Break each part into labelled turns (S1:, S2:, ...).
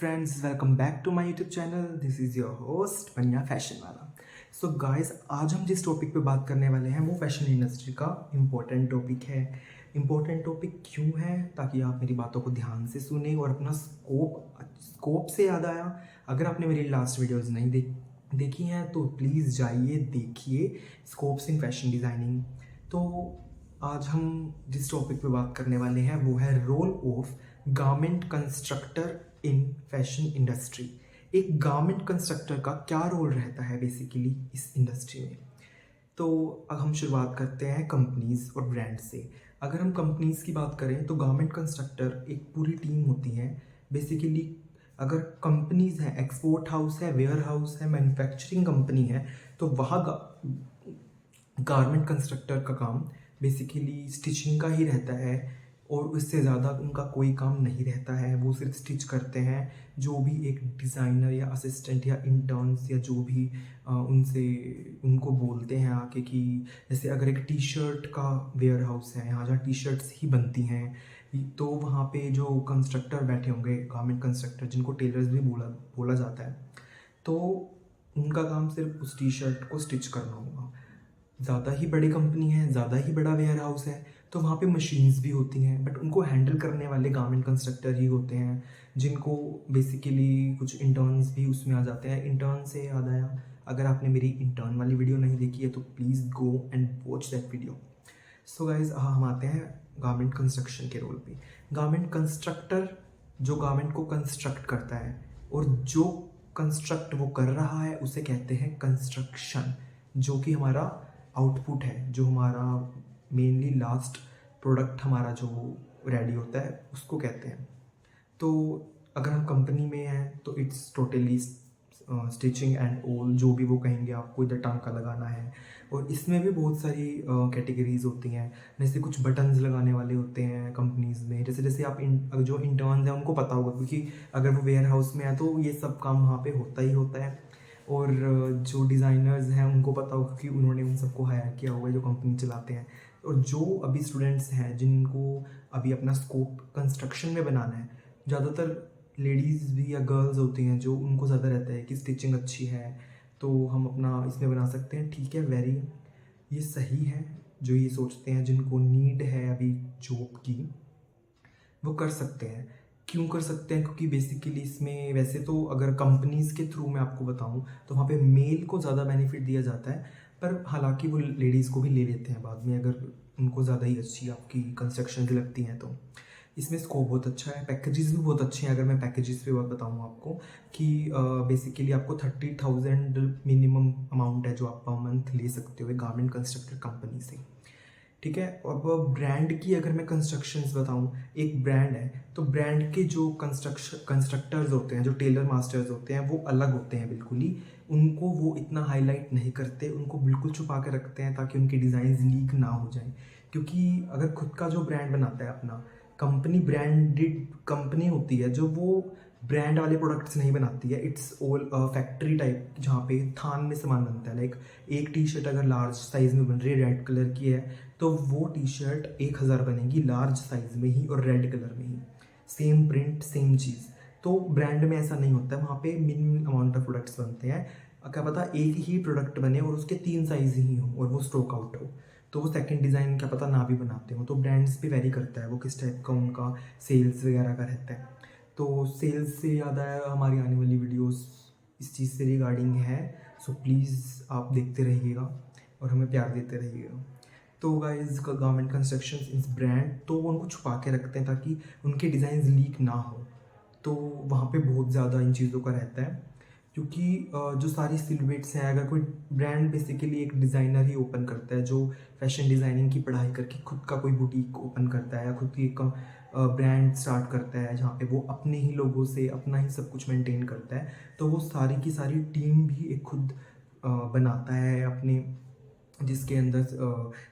S1: friends, welcome back to my YouTube channel. This is your host Panya fashion वाला. So guys, आज हम जिस topic पे बात करने वाले हैं वो फैशन इंडस्ट्री का इम्पोर्टेंट टॉपिक है. इम्पोर्टेंट टॉपिक क्यों है? ताकि आप मेरी बातों को ध्यान से सुने और अपना स्कोप से याद आया. अगर आपने मेरी लास्ट वीडियोज़ नहीं देखी हैं तो प्लीज़ जाइए देखिए स्कोप्स इन फैशन डिज़ाइनिंग. तो आज हम जिस टॉपिक पे बात करने वाले हैं वो है role of garment constructor in fashion industry. एक गारमेंट कंस्ट्रक्टर का क्या रोल रहता है बेसिकली इस इंडस्ट्री में. तो अब हम शुरुआत करते हैं कंपनीज़ और ब्रांड से. अगर हम कंपनीज़ की बात करें तो गारमेंट कंस्ट्रक्टर एक पूरी टीम होती है बेसिकली. अगर कंपनीज़ हैं, एक्सपोर्ट हाउस है, वेयर हाउस है, मैन्युफैक्चरिंग कंपनी है, तो वहाँ गारमेंट कंस्ट्रक्टर का काम बेसिकली स्टिचिंग का ही रहता है और उससे ज़्यादा उनका कोई काम नहीं रहता है. वो सिर्फ स्टिच करते हैं. जो भी एक डिज़ाइनर या असिस्टेंट या इंटर्न्स या जो भी उनको बोलते हैं आके कि जैसे अगर एक टी शर्ट का वेयर हाउस है यहाँ जहाँ टी शर्ट्स ही बनती हैं, तो वहाँ पे जो कंस्ट्रक्टर बैठे होंगे गारमेंट कंस्ट्रक्टर, जिनको टेलर्स भी बोला जाता है, तो उनका काम सिर्फ उस टी शर्ट को स्टिच करना होगा. ज़्यादा ही बड़ी कंपनी है, ज़्यादा ही बड़ा वेयर हाउस है, तो वहाँ पे मशीन्स भी होती हैं, बट उनको हैंडल करने वाले गारमेंट कंस्ट्रक्टर ही होते हैं, जिनको बेसिकली कुछ इंटर्न्स भी उसमें आ जाते हैं. इंटर्न से याद आया, अगर आपने मेरी इंटर्न वाली वीडियो नहीं देखी है तो please go and watch that video. So guys, हम आते हैं गारमेंट कंस्ट्रक्शन के रोल पे. गारमेंट कंस्ट्रक्टर जो गारमेंट को कंस्ट्रक्ट करता है और जो कंस्ट्रक्ट वो कर रहा है उसे कहते हैं कंस्ट्रक्शन, जो कि हमारा आउटपुट है, जो हमारा मेनली लास्ट प्रोडक्ट हमारा जो रेडी होता है उसको कहते हैं. तो अगर हम कंपनी में हैं तो it's totally stitching and all, जो भी वो कहेंगे आपको इधर टांका लगाना है. और इसमें भी बहुत सारी कैटेगरीज होती हैं. जैसे कुछ बटन्स लगाने वाले होते हैं कंपनीज़ में. जैसे जैसे आप जो इंटर्न्स हैं उनको पता होगा, क्योंकि अगर वो वेयर हाउस में है तो ये सब काम वहाँ पे होता ही होता है. और जो डिज़ाइनर्स हैं उनको पता होगा कि उन्होंने उन सबको हायर किया होगा जो कंपनी चलाते हैं. और जो अभी स्टूडेंट्स हैं जिनको अभी अपना स्कोप कंस्ट्रक्शन में बनाना है, ज़्यादातर लेडीज़ भी या गर्ल्स होती हैं जो उनको ज़्यादा रहता है कि स्टिचिंग अच्छी है तो हम अपना इसमें बना सकते हैं. ठीक है, ये सही है. जो ये सोचते हैं, जिनको नीड है अभी जॉब की, वो कर सकते हैं. क्यों कर सकते हैं? क्योंकि बेसिकली इसमें वैसे तो अगर कंपनीज़ के थ्रू मैं आपको बताऊं तो वहाँ पे मेल को ज़्यादा बेनिफिट दिया जाता है, पर हालांकि वो लेडीज़ को भी ले लेते हैं बाद में अगर उनको ज़्यादा ही अच्छी आपकी कंस्ट्रक्शन की लगती हैं. तो इसमें स्कोप बहुत अच्छा है. पैकेजेस भी बहुत अच्छे हैं. अगर मैं पैकेजेस पे बात बताऊँ आपको कि बेसिकली आपको 30,000 मिनिमम अमाउंट है जो आप पर मंथ ले सकते हो गारमेंट कंस्ट्रक्टर कंपनी से. ठीक है. अब ब्रांड की अगर मैं कंस्ट्रक्शंस बताऊं, एक ब्रांड है तो ब्रांड के जो कंस्ट्रक्टर्स होते हैं, जो टेलर मास्टर्स होते हैं, वो अलग होते हैं बिल्कुल ही. उनको वो इतना हाईलाइट नहीं करते, उनको बिल्कुल छुपा के रखते हैं ताकि उनकी डिज़ाइंस लीक ना हो जाए. क्योंकि अगर खुद का जो ब्रांड बनाता है अपना, कंपनी ब्रांडेड कंपनी होती है जो वो ब्रांड वाले प्रोडक्ट्स नहीं बनाती है. इट्स ऑल फैक्ट्री टाइप, जहाँ पे थान में सामान बनता है. लाइक एक टी शर्ट अगर लार्ज साइज़ में बन रही है, रेड कलर की है, तो वो टी शर्ट 1,000 बनेगी लार्ज साइज़ में ही और रेड कलर में ही, सेम प्रिंट सेम चीज़. तो ब्रांड में ऐसा नहीं होता है. वहाँ पे मिनिमम अमाउंट ऑफ प्रोडक्ट्स बनते हैं. क्या पता एक ही प्रोडक्ट बने और उसके 3 साइज़ ही हो और वो स्टॉक आउट हो, तो वो सेकंड डिज़ाइन क्या पता ना भी बनाते हो. तो ब्रांड्स पे वेरी करता है वो किस टाइप का उनका सेल्स वगैरह का रहता है. तो सेल्स से याद आया, हमारी आने वाली वीडियोस इस चीज़ से रिगार्डिंग है. सो प्लीज़ आप देखते रहिएगा और हमें प्यार देते रहिएगा. तो गाइज, गवर्नमेंट कंस्ट्रक्शन इस ब्रांड तो वो उनको छुपा के रखते हैं ताकि उनके डिज़ाइन लीक ना हो. तो वहाँ पे बहुत ज़्यादा इन चीज़ों का रहता है. क्योंकि जो सारी सिलुएट्स हैं, अगर कोई ब्रांड बेसिकली एक डिज़ाइनर ही ओपन करता है जो फैशन डिज़ाइनिंग की पढ़ाई करके खुद का कोई बुटीक ओपन करता है या खुद की एक ब्रांड स्टार्ट करता है जहाँ पे वो अपने ही लोगों से अपना ही सब कुछ मेंटेन करता है, तो वो सारी की सारी टीम भी एक खुद बनाता है अपने, जिसके अंदर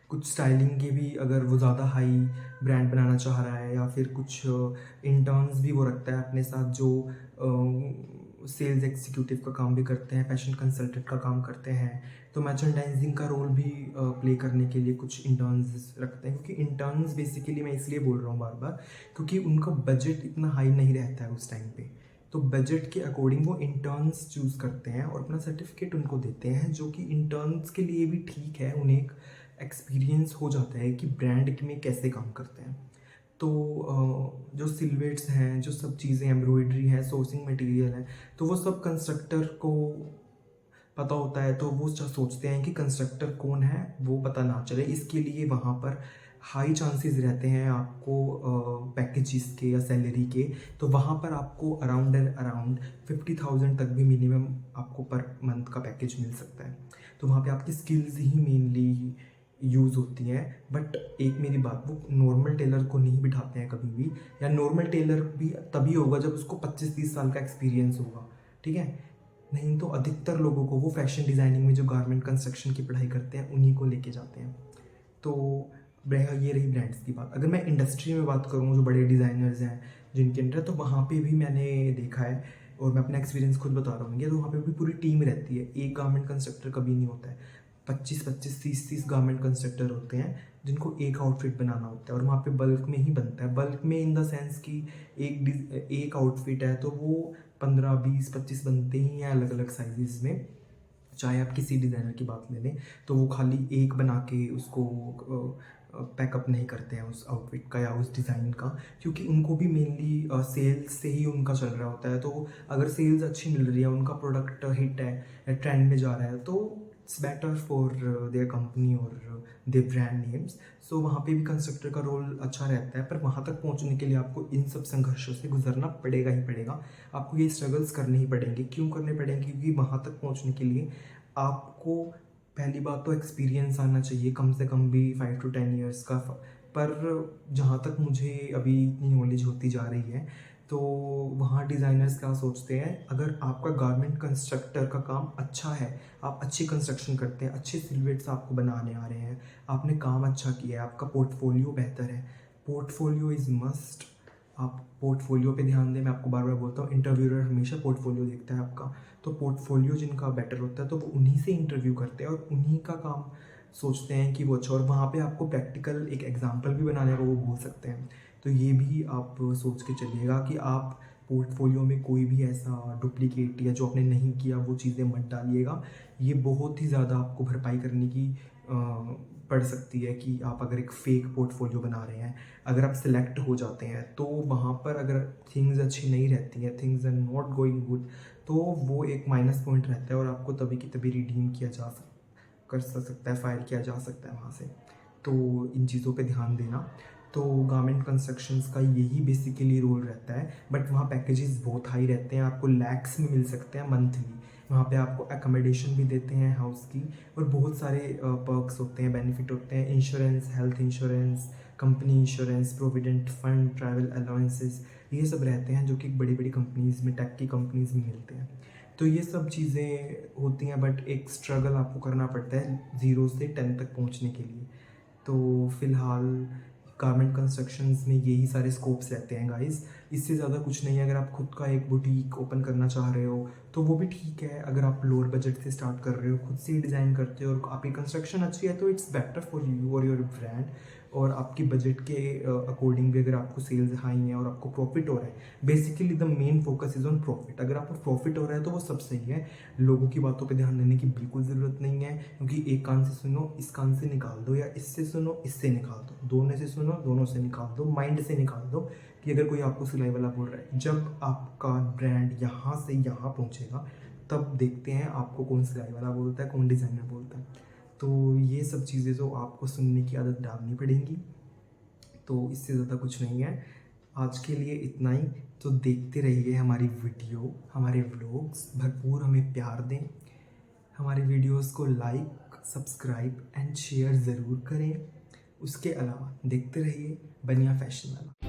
S1: कुछ स्टाइलिंग के भी, अगर वो ज़्यादा हाई ब्रांड बनाना चाह रहा है, या फिर कुछ इंटर्न्स भी वो रखता है अपने साथ जो सेल्स एग्जीक्यूटिव का काम भी करते हैं, फैशन कंसल्टेंट का काम करते हैं. तो मर्चेंडाइजिंग का रोल भी प्ले करने के लिए कुछ इंटर्न्स रखते हैं. क्योंकि इंटर्न्स बेसिकली मैं इसलिए बोल रहा हूँ बार बार, क्योंकि उनका बजट इतना हाई नहीं रहता है उस टाइम पे. तो बजट के अकॉर्डिंग वो इंटर्न्स चूज़ करते हैं और अपना सर्टिफिकेट उनको देते हैं, जो कि इंटर्न्स के लिए भी ठीक है, उन्हें एक एक्सपीरियंस हो जाता है कि ब्रांड में कैसे काम करते हैं। तो जो सिलवेट्स हैं, जो सब चीज़ें एम्ब्रॉयडरी है, सोर्सिंग मटेरियल है, तो वो सब कंस्ट्रक्टर को पता होता है, तो वो सोचते हैं कि कंस्ट्रक्टर कौन है वो पता ना चले, इसके लिए वहाँ पर हाई चांसेस रहते हैं आपको पैकेजेस के या सैलरी के। तो वहाँ पर आपको अराउंड 50,000 तक भी मिनिमम आपको पर मंथ का पैकेज मिल सकता है। तो वहाँ पे आपकी स्किल्स ही मेनली यूज़ होती हैं। बट एक मेरी बात, वो नॉर्मल टेलर को नहीं बिठाते हैं कभी भी, या नॉर्मल टेलर भी तभी होगा जब उसको 25-30 साल का एक्सपीरियंस होगा, ठीक है। नहीं तो अधिकतर लोगों को वो फैशन डिज़ाइनिंग में जो गारमेंट कंस्ट्रक्शन की पढ़ाई करते हैं उन्हीं को लेके जाते हैं। तो ये रही ब्रांड्स की बात। अगर मैं इंडस्ट्री में बात करूँ, जो बड़े डिज़ाइनर्स हैं जिनके अंडर, तो वहाँ पे भी मैंने देखा है और मैं अपना एक्सपीरियंस खुद बता रहा हूँ, तो वहाँ पे भी पूरी टीम रहती है, एक गारमेंट कंस्ट्रक्टर कभी नहीं होता है। 25-25, 30-30 गारमेंट कंस्ट्रक्टर होते हैं जिनको एक आउटफिट बनाना होता है, और वहाँ पे बल्क में ही बनता है। बल्क में इन द सेंस कि एक आउटफिट है तो वो 15-20-25 बनते ही हैं अलग अलग साइजेस में। चाहे आप किसी डिज़ाइनर की बात ले लें, तो वो खाली एक बना के उसको पैकअप नहीं करते हैं उस आउटफिट का या उस डिज़ाइन का, क्योंकि उनको भी मेनली सेल्स से ही उनका चल रहा होता है। तो अगर सेल्स अच्छी मिल रही है, उनका प्रोडक्ट हिट है, ट्रेंड में जा रहा है, तो it's better for their company और देयर ब्रांड नेम्स। सो वहाँ पे भी कंस्ट्रक्टर का रोल अच्छा रहता है, पर वहाँ तक पहुँचने के लिए आपको इन सब संघर्षों से गुजरना पड़ेगा ही पड़ेगा। आपको ये स्ट्रगल्स करने ही पड़ेंगे। क्यों करने पड़ेंगे? क्योंकि वहाँ तक पहुँचने के लिए आपको पहली बात तो एक्सपीरियंस आना चाहिए, कम से कम भी 5 to 10 ईयर्स का। पर जहाँ तक मुझे अभी इतनी नॉलेज होती जा रही है, तो वहाँ डिज़ाइनर्स क्या सोचते हैं, अगर आपका गारमेंट कंस्ट्रक्टर का काम अच्छा है, आप अच्छी कंस्ट्रक्शन करते हैं, अच्छे सिलवेट्स आपको बनाने आ रहे हैं, आपने काम अच्छा किया है, आपका पोर्टफोलियो बेहतर है, पोर्टफोलियो इज़ मस्ट। आप पोर्टफोलियो पे ध्यान दें। मैं आपको बार बार बोलता हूँ, इंटरव्यूअर हमेशा पोर्टफोलियो देखता है आपका। तो पोर्टफोलियो जिनका बेटर होता है, तो वो उन्हीं से इंटरव्यू करते हैं और उन्हीं का काम सोचते हैं कि वो अच्छा। और वहाँ पे आपको प्रैक्टिकल एक एग्जांपल भी बनाने को वो बोल सकते हैं। तो ये भी आप सोच के चलिएगा कि आप पोर्टफोलियो में कोई भी ऐसा डुप्लीकेट या जो आपने नहीं किया वो चीज़ें मत डालिएगा। ये बहुत ही ज़्यादा आपको भरपाई करने की पड़ सकती है कि आप अगर एक फ़ेक पोर्टफोलियो बना रहे हैं, अगर आप सिलेक्ट हो जाते हैं, तो वहाँ पर अगर थिंग्स अच्छी नहीं रहती हैं, things are not going good, तो वो एक माइनस पॉइंट रहता है और आपको तभी की तभी रिडीम किया जा कर सकता है, फायर किया जा सकता है वहाँ से। तो इन चीज़ों पे ध्यान देना। तो गारमेंट कंस्ट्रक्शंस का यही बेसिकली रोल रहता है। बट वहाँ पैकेजेस बहुत हाई रहते हैं, आपको लैक्स में मिल सकते हैं मंथली। वहाँ पे आपको एकोमोडेशन भी देते हैं हाउस की, और बहुत सारे पर्क्स होते हैं, बेनिफिट होते हैं, insurance, health insurance, company insurance, provident fund, travel allowances, ये सब रहते हैं जो कि बड़ी बड़ी कंपनीज़ में, टेक की कंपनीज़ में मिलते हैं। तो ये सब चीज़ें होती हैं, बट एक स्ट्रगल आपको करना पड़ता है 0 से 10 तक पहुँचने के लिए। तो फ़िलहाल गारमेंट कंस्ट्रक्शंस में यही सारे स्कोप्स रहते हैं गाइस। इससे ज़्यादा कुछ नहीं है। अगर आप खुद का एक बुटीक ओपन करना चाह रहे हो तो वो भी ठीक है। अगर आप लोअर बजट से स्टार्ट कर रहे हो, खुद से ही डिज़ाइन करते हो और आपकी कंस्ट्रक्शन अच्छी है, तो इट्स बेटर फॉर यू और योर ब्रांड। और आपकी बजट के अकॉर्डिंग भी अगर आपको सेल्स हाई हैं और आपको प्रॉफिट हो रहा है, basically the main focus is on profit. अगर आपको प्रॉफिट हो रहा है तो वो सब सही है। लोगों की बातों पे ध्यान देने की बिल्कुल ज़रूरत नहीं है, क्योंकि एक कान से सुनो, इस कान से निकाल दो, या इससे सुनो, इससे निकाल दो, दोनों से सुनो, दोनों से निकाल दो, माइंड से निकाल दो। कि अगर कोई आपको सिलाई वाला बोल रहा है, जब आपका ब्रांड यहाँ से यहाँ पहुँचेगा, तब देखते हैं आपको कौन सिलाई वाला बोलता है, कौन डिज़ाइनर बोलता है। तो ये सब चीज़ें जो आपको सुनने की आदत डालनी पड़ेंगी। तो इससे ज़्यादा कुछ नहीं है। आज के लिए इतना ही। तो देखते रहिए हमारी वीडियो, हमारे व्लॉग्स, भरपूर हमें प्यार दें। हमारे वीडियोस को लाइक, सब्सक्राइब एंड शेयर ज़रूर करें। उसके अलावा देखते रहिए बनिया फैशन वाला।